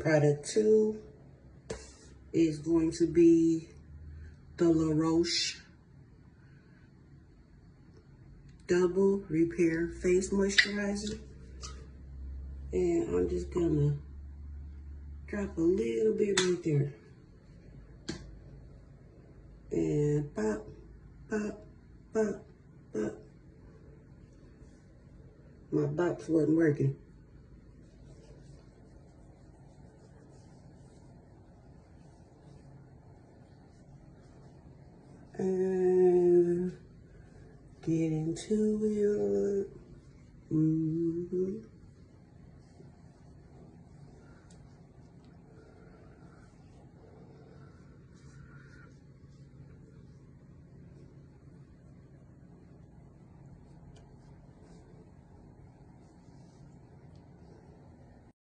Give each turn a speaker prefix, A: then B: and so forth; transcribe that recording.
A: Product 2 is going to be the La Roche Double Repair Face Moisturizer. And I'm just gonna drop a little bit right there. And pop, pop, pop, pop. My box wasn't working. And get into it.